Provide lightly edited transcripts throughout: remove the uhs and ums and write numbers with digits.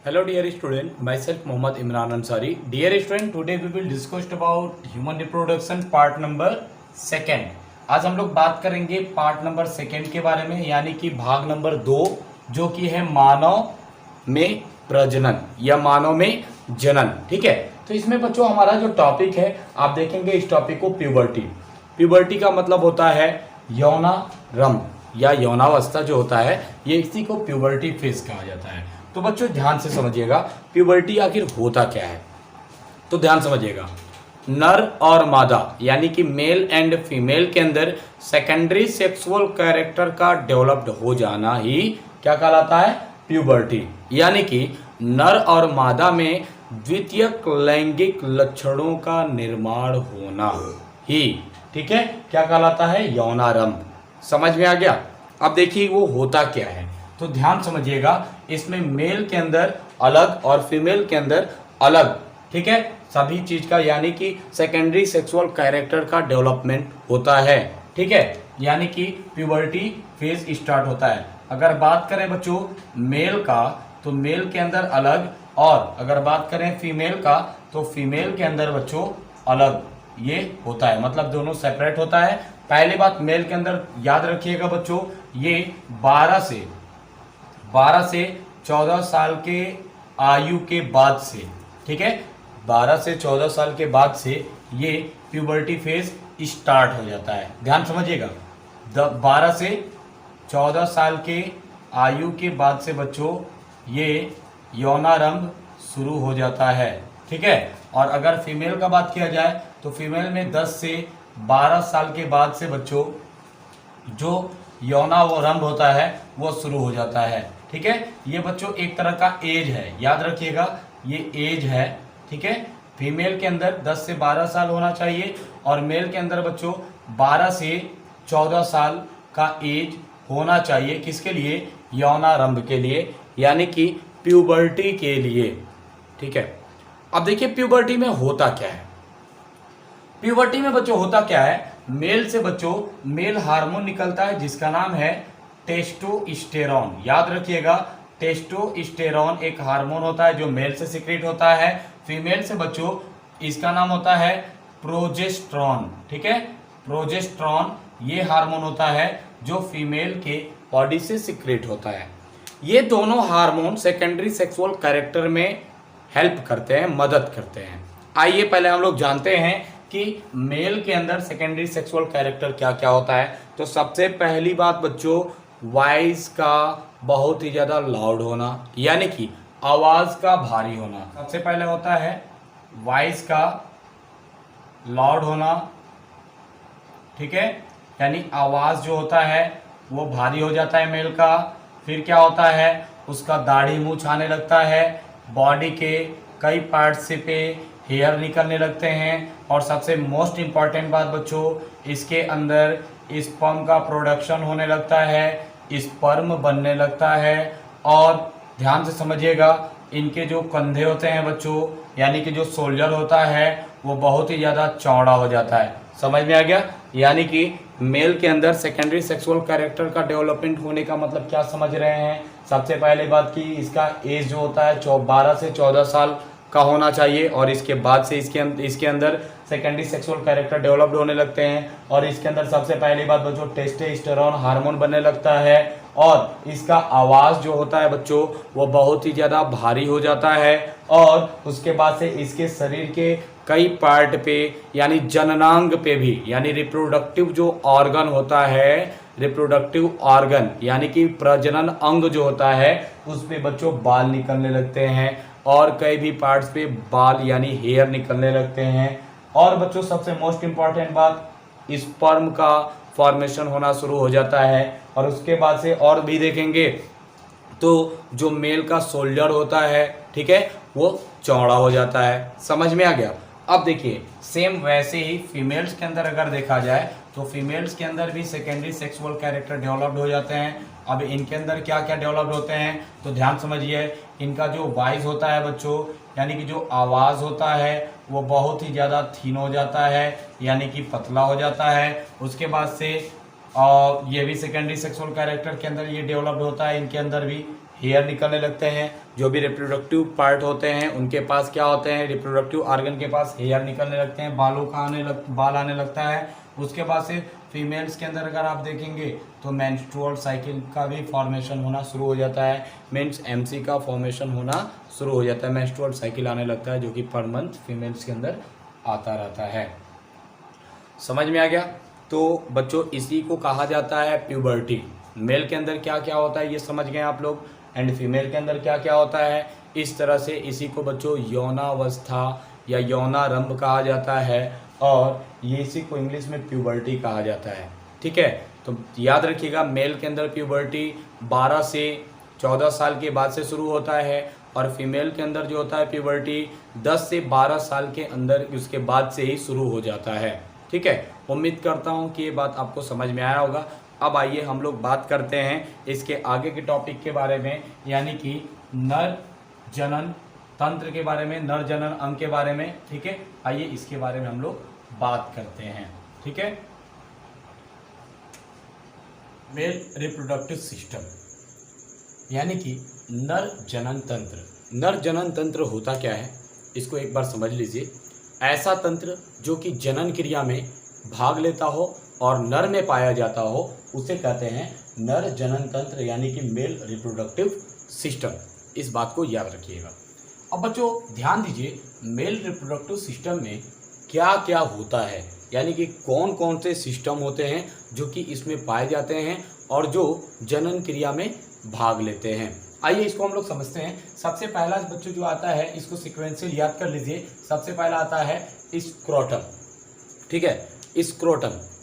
Hello dear student, myself Mohammad Imran Ansari. Dear student, today we will discuss about human reproduction part number second. आज हम लोग बात करेंगे part number second के बारे में, यानी कि भाग नंबर 2, जो कि है मानव में प्रजनन या मानव में जनन। ठीक है, तो इसमें बच्चों हमारा जो टॉपिक है, आप देखेंगे इस टॉपिक को प्यूबर्टी। प्यूबर्टी का मतलब होता है यौनारंभ या यौनावस्था जो होता है, ये इसी को प्यूबर्टी फेज कहा जाता है। तो बच्चों ध्यान से समझिएगा प्यूबर्टी आखिर होता क्या है। तो ध्यान समझिएगा, नर और मादा यानी कि मेल एंड फीमेल के अंदर सेकेंडरी सेक्सुअल कैरेक्टर का डेवलप्ड हो जाना ही क्या कहलाता है, प्यूबर्टी। यानी कि नर और मादा में द्वितीयक लैंगिक लक्षणों का निर्माण होना ही, ठीक है, क्या कहलाता है, यौनारंभ। समझ में आ गया। अब देखिए वो होता क्या है, तो ध्यान समझिएगा। इसमें मेल के अंदर अलग और फीमेल के अंदर अलग, ठीक है, सभी चीज का यानी कि सेकेंडरी सेक्सुअल कैरेक्टर का डेवलपमेंट होता है। ठीक है, यानी कि प्यूबर्टी फेज स्टार्ट होता है। अगर बात करें बच्चों मेल का, तो मेल के अंदर अलग, और अगर बात करें फीमेल का, तो फीमेल के अंदर बच्चों अलग ये होता है, मतलब दोनों सेपरेट होता है। पहली बात, मेल के अंदर याद रखिएगा बच्चों, ये 12 से 14 साल के आयु के बाद से, ठीक है, 12 से 14 साल के बाद से ये प्यूबर्टी फेज स्टार्ट हो जाता है। ध्यान समझिएगा, 12 से 14 साल के आयु के बाद से बच्चों ये यौनारंभ शुरू हो जाता है। ठीक है, और अगर फीमेल का बात किया जाए तो फीमेल में 10 से 12 साल के बाद से बच्चों जो यौनारंभ होता है वो शुरू हो जाता है। ठीक है, ये बच्चों एक तरह का एज है, याद रखिएगा ये एज है। ठीक है, फीमेल के अंदर 10 से 12 साल होना चाहिए और मेल के अंदर बच्चों 12 से 14 साल का एज होना चाहिए। किसके लिए, यौनारंभ के लिए, यानी कि प्यूबर्टी के लिए। ठीक है, अब देखिए प्यूबर्टी में होता क्या है। प्यूबर्टी में बच्चों होता क्या है, मेल से बच्चों मेल हार्मोन निकलता है जिसका नाम है टेस्टोस्टेरोन। याद रखिएगा, टेस्टोस्टेरोन एक हार्मोन होता है जो मेल से सिक्रेट होता है। फीमेल से बच्चों इसका नाम होता है प्रोजेस्टेरॉन। ठीक है, प्रोजेस्टेरॉन ये हार्मोन होता है जो फीमेल के बॉडी से सिक्रेट होता है। ये दोनों हार्मोन सेकेंडरी सेक्सुअल कैरेक्टर में हेल्प करते हैं, मदद करते हैं। आइए पहले हम लोग जानते हैं कि मेल के अंदर सेकेंडरी सेक्सुअल कैरेक्टर क्या क्या होता है। तो सबसे पहली बात बच्चों, वॉइस का बहुत ही ज़्यादा लाउड होना, यानी कि आवाज़ का भारी होना। सबसे पहले होता है वॉइस का लाउड होना, ठीक है, यानी आवाज़ जो होता है वो भारी हो जाता है मेल का। फिर क्या होता है, उसका दाढ़ी मूंछ आने लगता है, बॉडी के कई पार्ट्स से पे हेयर निकलने लगते हैं, और सबसे मोस्ट इम्पॉर्टेंट बात बच्चों, इसके अंदर स्पर्म का प्रोडक्शन होने लगता है, स्पर्म बनने लगता है। और ध्यान से समझिएगा, इनके जो कंधे होते हैं बच्चों, यानी कि जो शोल्डर होता है वो बहुत ही ज़्यादा चौड़ा हो जाता है। समझ में आ गया, यानी कि मेल के अंदर सेकेंडरी सेक्सुअल कैरेक्टर का डेवलपमेंट होने का मतलब क्या समझ रहे हैं। सबसे पहले बात की, इसका एज जो होता है 12 से 14 साल का होना चाहिए, और इसके बाद से इसके अंदर सेकेंडरी सेक्सुअल कैरेक्टर डेवलप्ड होने लगते हैं। और इसके अंदर सबसे पहली बात बच्चों, टेस्टोस्टेरोन हार्मोन बनने लगता है, और इसका आवाज़ जो होता है बच्चों वो बहुत ही ज़्यादा भारी हो जाता है। और उसके बाद से इसके शरीर के कई पार्ट पे, यानी जननांग पे भी, यानी रिप्रोडक्टिव जो ऑर्गन होता है, रिप्रोडक्टिव ऑर्गन यानी कि प्रजनन अंग जो होता है, उस पे बच्चों बाल निकलने लगते हैं, और कई भी पार्ट्स पे बाल यानी हेयर निकलने लगते हैं। और बच्चों सबसे मोस्ट इम्पॉर्टेंट बात, स्पर्म का फॉर्मेशन होना शुरू हो जाता है। और उसके बाद से और भी देखेंगे तो जो मेल का शोल्डर होता है, ठीक है, वो चौड़ा हो जाता है। समझ में आ गया। अब देखिए सेम वैसे ही फीमेल्स के अंदर अगर देखा जाए तो फीमेल्स के अंदर भी सेकेंडरी सेक्सुअल कैरेक्टर डेवलप्ड हो जाते हैं। अब इनके अंदर क्या क्या डेवलप्ड होते हैं, तो ध्यान समझिए, इनका जो वॉइस होता है बच्चों, यानी कि जो आवाज़ होता है वो बहुत ही ज़्यादा थीन हो जाता है, यानी कि पतला हो जाता है। उसके बाद से ये भी सेकेंडरी सेक्सुअल कैरेक्टर के अंदर ये डेवलप्ड होता है। इनके अंदर भी हेयर निकलने लगते हैं। जो भी रिप्रोडक्टिव पार्ट होते हैं उनके पास क्या होते हैं, रिप्रोडक्टिव ऑर्गन के पास हेयर निकलने लगते हैं, बाल आने लगता है। उसके बाद से फीमेल्स के अंदर अगर आप देखेंगे तो मेंस्ट्रुअल साइकिल का भी फॉर्मेशन होना शुरू हो जाता है, मीन्स एमसी का फॉर्मेशन होना शुरू हो जाता है। मेंस्ट्रुअल साइकिल आने लगता है जो कि पर मंथ फीमेल्स के अंदर आता रहता है। समझ में आ गया? तो बच्चों इसी को कहा जाता है प्यूबर्टी। मेल के अंदर क्या क्या होता है ये समझ गए आप लोग, एंड फीमेल के अंदर क्या क्या होता है। इस तरह से इसी को बच्चों यौनावस्था या यौनारंभ कहा जाता है, और ये इसी को इंग्लिश में प्यूबर्टी कहा जाता है। ठीक है, तो याद रखिएगा मेल के अंदर प्यूबर्टी 12 से 14 साल के बाद से शुरू होता है, और फीमेल के अंदर जो होता है प्यूबर्टी 10 से 12 साल के अंदर उसके बाद से ही शुरू हो जाता है। ठीक है, उम्मीद करता हूँ कि ये बात आपको समझ में आया होगा। अब आइए हम लोग बात करते हैं इसके आगे के टॉपिक के बारे में, यानी कि नर जनन तंत्र के बारे में, नर जनन अंग के बारे में। ठीक है, आइए इसके बारे में हम लोग बात करते हैं। ठीक है, मेल रिप्रोडक्टिव सिस्टम यानी कि नर जनन तंत्र। नर जनन तंत्र होता क्या है इसको एक बार समझ लीजिए। ऐसा तंत्र जो कि जनन क्रिया में भाग लेता हो और नर में पाया जाता हो उसे कहते हैं नर जनन तंत्र, यानी कि मेल रिप्रोडक्टिव सिस्टम। इस बात को याद रखिएगा। अब बच्चों ध्यान दीजिए, मेल रिप्रोडक्टिव सिस्टम में क्या क्या होता है, यानी कि कौन कौन से सिस्टम होते हैं जो कि इसमें पाए जाते हैं और जो जनन क्रिया में भाग लेते हैं। आइए इसको हम लोग समझते हैं। सबसे पहला बच्चों जो आता है इसको सीक्वेंशियल याद कर लीजिए। सबसे पहला आता है स्क्रोटम। ठीक है,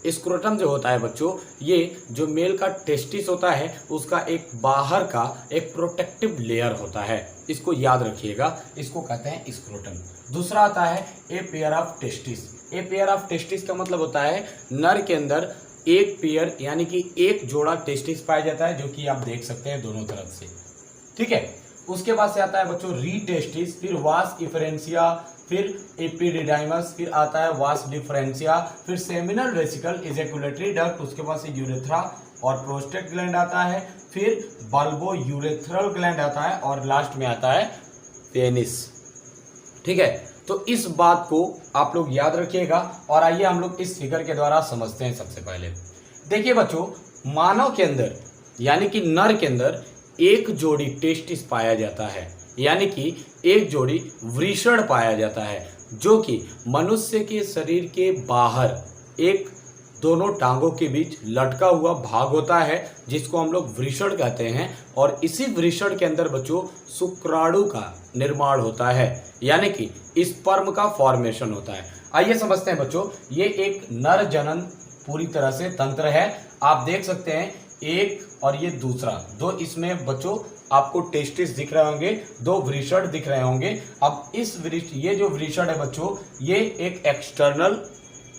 स्क्रोटम जो होता है बच्चों, ये जो मेल का टेस्टिस होता है उसका एक बाहर का एक प्रोटेक्टिव लेयर होता है, इसको याद रखिएगा, इसको कहते हैं स्क्रोटम। दूसरा आता है ए pair of testis. A pair of testis का मतलब होता है नर के अंदर एक पेयर यानी कि एक जोड़ा टेस्टिस पाया जाता है, जो कि आप देख सकते हैं दोनों तरफ से। ठीक है, उसके बाद से आता है बच्चों री टेस्टिस, फिर वास इफरेंशिया, फिर एपिडिडाइमस, फिर आता है वास डिफरेंशिया, फिर सेमिनल वेसिकल, इजैकुलेटरी डक्ट, उसके बाद से यूरेथ्रा और प्रोस्टेट ग्लैंड आता है, फिर बल्बो यूरेथ्रल ग्लैंड आता है, और लास्ट में आता है पेनिस। ठीक है, तो इस बात को आप लोग याद रखिएगा। और आइए हम लोग इस फिगर के द्वारा समझते हैं। सबसे पहले देखिए बच्चों, मानव के अंदर यानी कि नर के अंदर एक जोड़ी टेस्टिस पाया जाता है, यानी कि एक जोड़ी वृषण पाया जाता है, जो कि मनुष्य के शरीर के बाहर एक दोनों टांगों के बीच लटका हुआ भाग होता है, जिसको हम लोग वृषण कहते हैं। और इसी वृषण के अंदर बच्चों शुक्राणु का निर्माण होता है, यानी कि स्पर्म का फॉर्मेशन होता है। आइए समझते हैं बच्चों, ये एक नर जनन पूरी तरह से तंत्र है। आप देख सकते हैं एक और ये दूसरा, दो इसमें बच्चों आपको टेस्टिस दिख रहे होंगे, दो वृषण दिख रहे होंगे। अब इस ये जो वृषण है बच्चों, ये एक एक्सटर्नल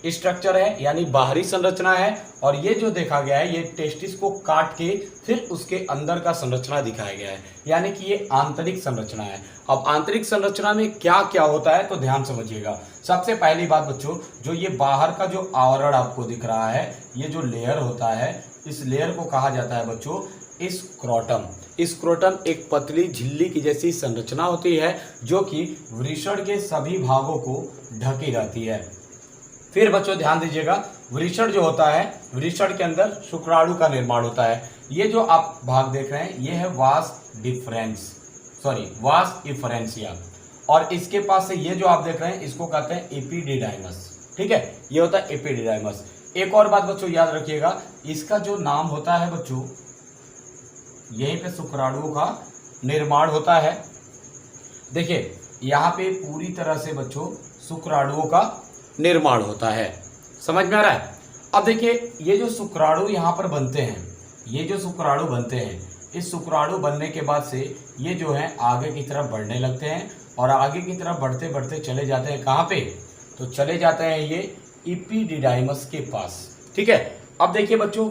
स्ट्रक्चर है, यानी बाहरी संरचना है, और ये जो देखा गया है ये टेस्टिस को काट के फिर उसके अंदर का संरचना दिखाया गया है, यानी कि ये आंतरिक संरचना है। अब आंतरिक संरचना में क्या क्या होता है तो ध्यान समझिएगा। सबसे पहली बात बच्चों, जो ये बाहर का जो आवरण आपको दिख रहा है, ये जो लेयर होता है, इस लेयर को कहा जाता है बच्चों स्क्रोटम। स्क्रोटम एक पतली झिल्ली की जैसी संरचना होती है, जो कि वृषण के सभी भागों को ढकी रहती है। फिर बच्चों ध्यान दीजिएगा, वृषण जो होता है, वृषण के अंदर शुक्राणु का निर्माण होता है। ये जो आप भाग देख रहे हैं ये है वास इफरेंशिया, और इसके पास से ये जो आप देख रहे हैं इसको कहते हैं एपिडिडाइमस। ठीक है, ये होता है एपिडिडाइमस। एक और बात बच्चों याद रखिएगा, इसका जो नाम होता है बच्चों, यहीं पे शुक्राणु का निर्माण होता है। देखिए यहाँ पे पूरी तरह से बच्चों शुक्राणुओं का निर्माण होता है, समझ में आ रहा है। अब देखिए ये जो शुक्राणु यहाँ पर बनते हैं, ये जो शुक्राणु बनते हैं, इस शुक्राणु बनने के बाद से ये जो है आगे की तरफ बढ़ने लगते हैं, और आगे की तरफ बढ़ते बढ़ते चले जाते हैं कहाँ पे, तो चले जाते हैं ये एपिडिडाइमस के पास। ठीक है, अब देखिए बच्चों,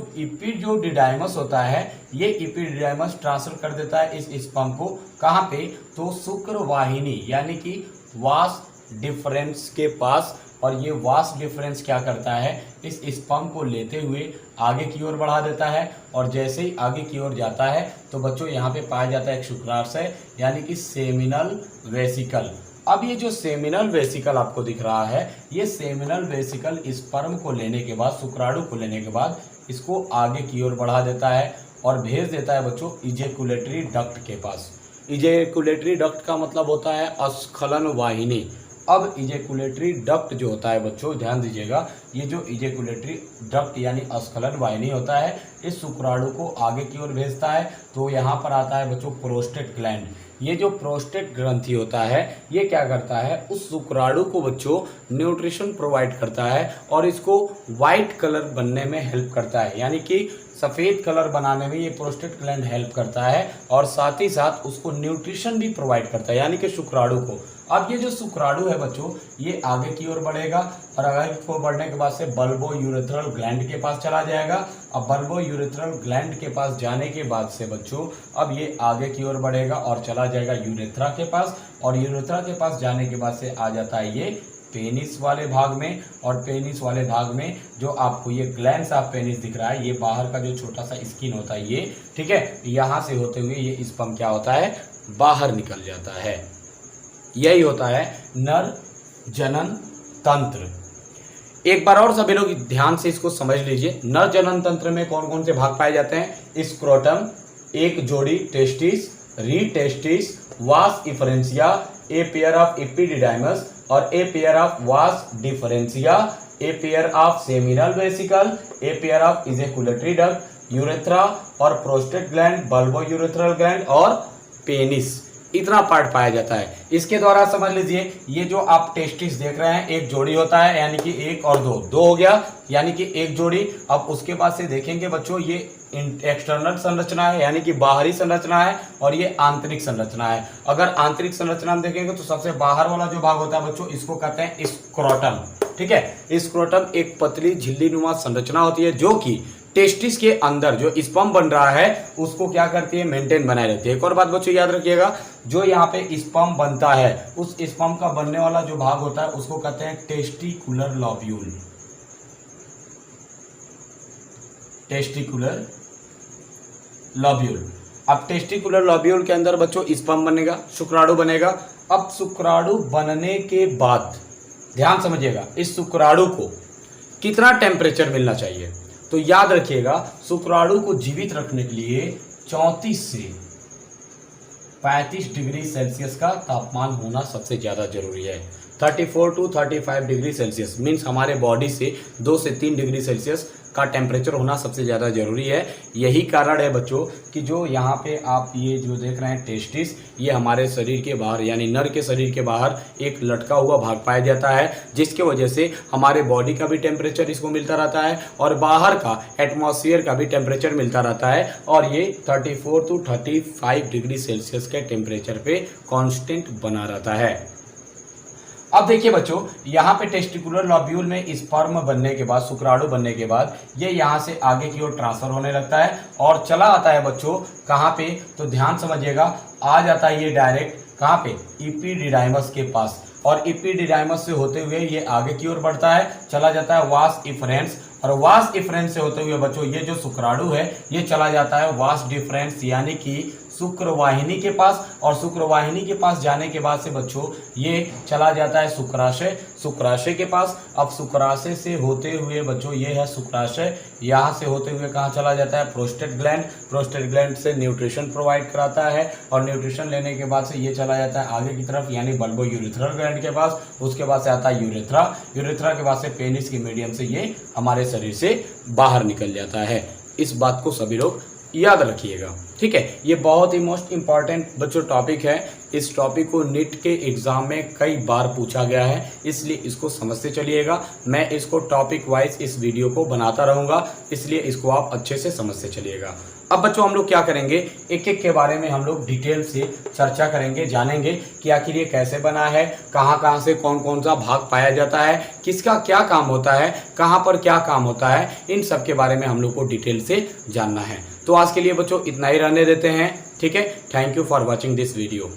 जो डिडाइमस होता है, ये एपिडिडाइमस ट्रांसफर कर देता है इस स्पर्म को कहाँ पे, तो शुक्रवाहिनी यानी कि वास डिफरेंस के पास, और ये वास डिफरेंस क्या करता है, इस स्पर्म को लेते हुए आगे की ओर बढ़ा देता है, और जैसे ही आगे की ओर जाता है तो बच्चों यहाँ पे पाया जाता है एक शुक्राशय यानी कि सेमिनल वेसिकल। अब ये जो सेमिनल वेसिकल आपको दिख रहा है, ये सेमिनल वेसिकल स्पर्म को लेने के बाद, शुक्राणु को लेने के बाद इसको आगे की ओर बढ़ा देता है और भेज देता है बच्चों इजेकुलेटरी डक्ट के पास। इजेकुलेटरी डक्ट का मतलब होता है अस्खलन वाहिनी। अब इजेकुलेटरी डक्ट जो होता है बच्चों, ध्यान दीजिएगा, ये जो इजेकुलेटरी डक्ट यानी अस्खलन वाहिनी होता है, इस शुक्राणु को आगे की ओर भेजता है। तो यहाँ पर आता है बच्चों प्रोस्टेट ग्लैंड। ये जो प्रोस्टेट ग्रंथि होता है, ये क्या करता है, उस शुक्राणु को बच्चों न्यूट्रिशन प्रोवाइड करता है और इसको वाइट कलर बनने में हेल्प करता है, यानी कि सफ़ेद कलर बनाने में ये प्रोस्टेट ग्लैंड हेल्प करता है, और साथ ही साथ उसको न्यूट्रिशन भी प्रोवाइड करता है, यानी कि शुक्राणु को। अब ये जो शुक्राणु है बच्चों, ये आगे की ओर बढ़ेगा और आगे की ओर बढ़ने के बाद से बल्बो यूरेथ्रल ग्लैंड के पास चला जाएगा। अब बल्बो यूरेथ्रल ग्लैंड के पास जाने के बाद से बच्चों अब ये आगे की ओर बढ़ेगा और चला जाएगा यूरेथ्रा के पास, और यूरेथ्रा के पास जाने के बाद से आ जाता है ये पेनिस वाले भाग में, और पेनिस वाले भाग में जो आपको ये ग्लैंड्स ऑफ पेनिस दिख रहा है, ये बाहर का जो छोटा सा स्किन होता है ये, ठीक है, यहाँ से होते हुए ये स्पर्म क्या होता है, बाहर निकल जाता है। यही होता है नर जनन तंत्र। एक बार और सभी लोग ध्यान से इसको समझ लीजिए। नर जनन तंत्र में कौन कौन से भाग पाए जाते हैं, स्क्रोटम, एक जोड़ी टेस्टिस, री testis, vas efferentia, a pair of epididymis और a pair of vas deferentia, a pair of seminal vesicle, a pair of ejaculatory duct, urethra और prostate gland, bulbo urethral gland और पेनिस। इतना part पाया जाता है। इसके द्वारा समझ लीजिए, ये जो आप टेस्टिस देख रहे हैं, एक जोड़ी होता है, यानी कि एक और दो हो गया, यानी कि एक जोड़ी। अब उसके बाद से देखेंगे बच्चों, ये एक्सटर्नल संरचना है यानी कि बाहरी संरचना है, और ये आंतरिक संरचना है। अगर आंतरिक संरचना में देखेंगे तो सबसे बाहर वाला जो भाग होता है बच्चों, इसको कहते हैं स्क्रोटम, ठीक है। स्क्रोटम एक पतली झिल्ली नुमा संरचना होती है जो कि टेस्टिस के अंदर जो स्पर्म बन रहा है उसको क्या करती है, मेंटेन बनाए रखती है। एक और बात बच्चों याद रखिएगा, जो यहाँ पे स्पर्म बनता है, उस स्पर्म का बनने वाला जो भाग होता है उसको कहते हैं टेस्टिकुलर लॉब्यूल। Testicular lobule. अब टेस्टिकुलर लॉब्यूल के अंदर बच्चों स्पर्म बनेगा, शुक्राणु बनेगा। अब शुक्राणु बनने के बाद ध्यान समझिएगा, इस शुक्राणु को कितना टेम्परेचर मिलना चाहिए, तो याद रखिएगा, शुक्राणु को जीवित रखने के लिए 34 से 35 डिग्री सेल्सियस का तापमान होना सबसे ज़्यादा जरूरी है। 34 to 35 डिग्री सेल्सियस मीन्स हमारे बॉडी से 2 से 3 डिग्री सेल्सियस का टेम्परेचर होना सबसे ज़्यादा जरूरी है। यही कारण है बच्चों कि जो यहाँ पे आप ये जो देख रहे हैं टेस्टिस, ये हमारे शरीर के बाहर यानी नर के शरीर के बाहर एक लटका हुआ भाग पाया जाता है, जिसके वजह से हमारे बॉडी का भी टेम्परेचर इसको मिलता रहता है और बाहर का एटमॉस्फेयर का भी टेम्परेचर मिलता रहता है, और ये 34 to 35 डिग्री सेल्सियस के टेम्परेचर पे कॉन्स्टेंट बना रहता है। अब देखिए बच्चों, यहाँ पे टेस्टिकुलर लॉब्यूल में स्पर्म बनने के बाद, शुक्राणु बनने के बाद ये यहाँ से आगे की ओर ट्रांसफर होने लगता है और चला आता है बच्चों कहाँ पे, तो ध्यान समझिएगा, आ जाता है ये डायरेक्ट कहाँ पे, एपिडिडाइमस के पास, और एपिडिडाइमस से होते हुए ये आगे की ओर बढ़ता है, चला जाता है वास इफरेंस, और वास इफरेंस से होते हुए बच्चों ये जो शुक्राणु है ये चला जाता है वास डिफरेंस यानी कि शुक्रवाहिनी के पास, और शुक्रवाहिनी के पास जाने के बाद से बच्चों ये चला जाता है शुक्राशय, शुक्राशय के पास। अब शुक्राशय से होते हुए बच्चों ये है शुक्राशय, यहाँ से होते हुए कहाँ चला जाता है, प्रोस्टेट ग्लैंड, प्रोस्टेट ग्लैंड से न्यूट्रिशन प्रोवाइड कराता है, और न्यूट्रिशन लेने के बाद से ये चला जाता है आगे की तरफ यानी बल्बो यूरेथ्रल ग्लैंड के पास, उसके बाद से आता है यूरेथ्रा, यूरेथ्रा के बाद से पेनिस के मीडियम से ये हमारे शरीर से बाहर निकल जाता है। इस बात को सभी लोग याद रखिएगा, ठीक है। ये बहुत ही मोस्ट इंपॉर्टेंट बच्चों टॉपिक है। इस टॉपिक को नीट के एग्जाम में कई बार पूछा गया है, इसलिए इसको समझते चलिएगा। मैं इसको टॉपिक वाइज इस वीडियो को बनाता रहूँगा, इसलिए इसको आप अच्छे से समझते चलिएगा। अब बच्चों हम लोग क्या करेंगे, एक एक के बारे में हम लोग डिटेल से चर्चा करेंगे, जानेंगे कि आखिर ये कैसे बना है, कहाँ कहाँ से कौन कौन सा भाग पाया जाता है, किसका क्या काम होता है, कहाँ पर क्या काम होता है, इन सब के बारे में हम लोग को डिटेल से जानना है। तो आज के लिए बच्चों इतना ही रहने देते हैं, ठीक है। Thank you for watching this video.